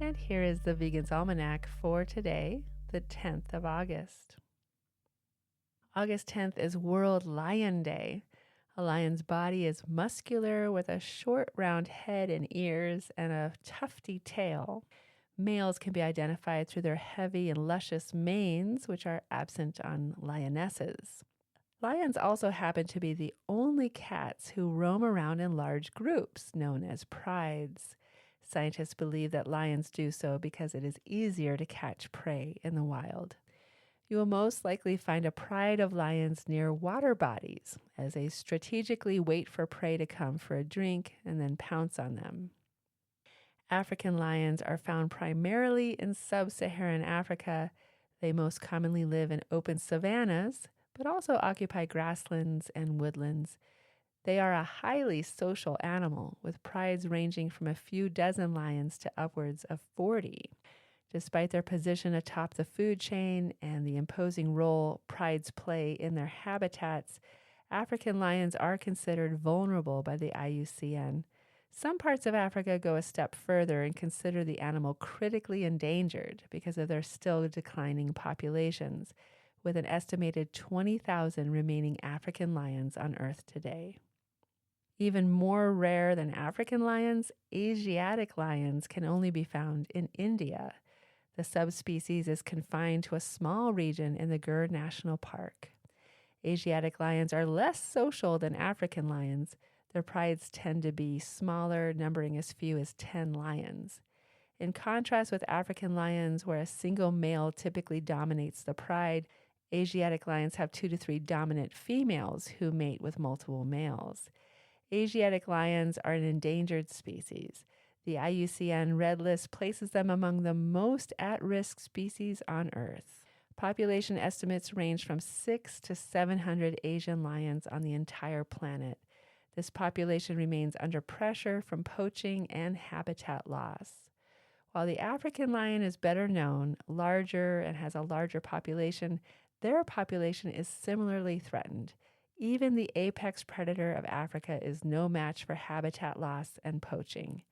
And here is the Vegan's Almanac for today, the 10th of August. August 10th is World Lion Day. A lion's body is muscular with a short round head and ears and a tufty tail. Males can be identified through their heavy and luscious manes, which are absent on lionesses. Lions also happen to be the only cats who roam around in large groups, known as prides. Scientists believe that lions do so because it is easier to catch prey in the wild. You will most likely find a pride of lions near water bodies, as they strategically wait for prey to come for a drink and then pounce on them. African lions are found primarily in sub-Saharan Africa. They most commonly live in open savannas, but also occupy grasslands and woodlands. They are a highly social animal, with prides ranging from a few dozen lions to upwards of 40. Despite their position atop the food chain and the imposing role prides play in their habitats, African lions are considered vulnerable by the IUCN. Some parts of Africa go a step further and consider the animal critically endangered because of their still declining populations, with an estimated 20,000 remaining African lions on Earth today. Even more rare than African lions, Asiatic lions can only be found in India. The subspecies is confined to a small region in the Gir National Park. Asiatic lions are less social than African lions. Their prides tend to be smaller, numbering as few as 10 lions. In contrast with African lions, where a single male typically dominates the pride, Asiatic lions have 2 to 3 dominant females who mate with multiple males. Asiatic lions are an endangered species. The IUCN Red List places them among the most at-risk species on Earth. Population estimates range from 600 to 700 Asian lions on the entire planet. This population remains under pressure from poaching and habitat loss. While the African lion is better known, larger, and has a larger population, their population is similarly threatened. Even the apex predator of Africa is no match for habitat loss and poaching.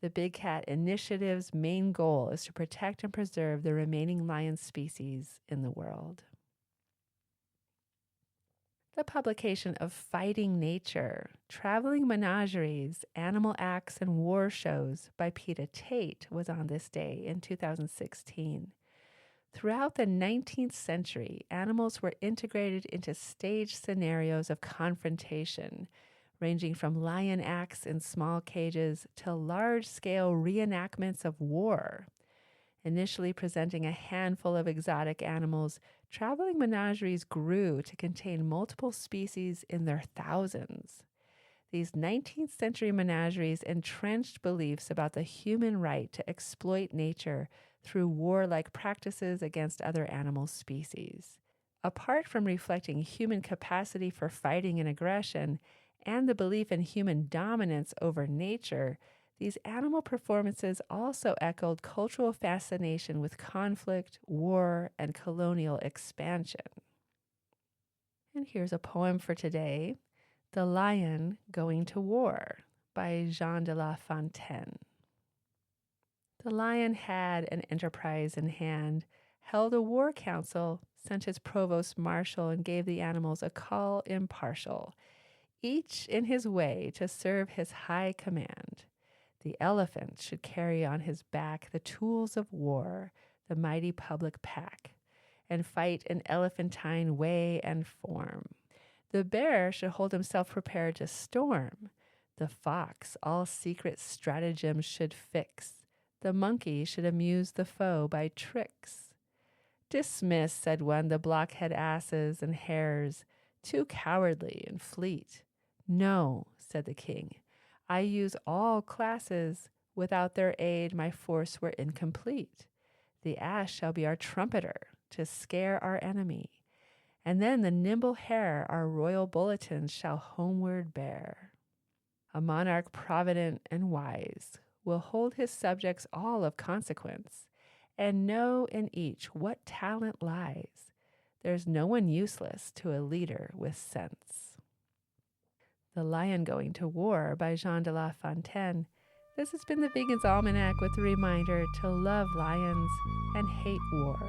The Big Cat Initiative's main goal is to protect and preserve the remaining lion species in the world. The publication of Fighting Nature, Traveling Menageries, Animal Acts and War Shows by Peta Tait was on this day in 2016. Throughout the 19th century, animals were integrated into staged scenarios of confrontation, ranging from lion acts in small cages to large-scale reenactments of war. Initially presenting a handful of exotic animals, traveling menageries grew to contain multiple species in their thousands. These 19th century menageries entrenched beliefs about the human right to exploit nature through warlike practices against other animal species. Apart from reflecting human capacity for fighting and aggression and the belief in human dominance over nature, these animal performances also echoed cultural fascination with conflict, war, and colonial expansion. And here's a poem for today, The Lion Going to War by Jean de La Fontaine. The lion had an enterprise in hand, held a war council, sent his provost marshal, and gave the animals a call impartial, each in his way to serve his high command. The elephant should carry on his back the tools of war, the mighty public pack, and fight in elephantine way and form. The bear should hold himself prepared to storm. The fox all secret stratagems should fix. The monkey should amuse the foe by tricks. Dismiss, said one, the blockhead asses and hares, too cowardly and fleet. No, said the king, I use all classes. Without their aid, my force were incomplete. The ass shall be our trumpeter to scare our enemy, and then the nimble hare our royal bulletins shall homeward bear. A monarch provident and wise will hold his subjects all of consequence, and know in each what talent lies. There's no one useless to a leader with sense. The Lion Going to War by Jean de La Fontaine. This has been the Vegan's Almanac with a reminder to love lions and hate war.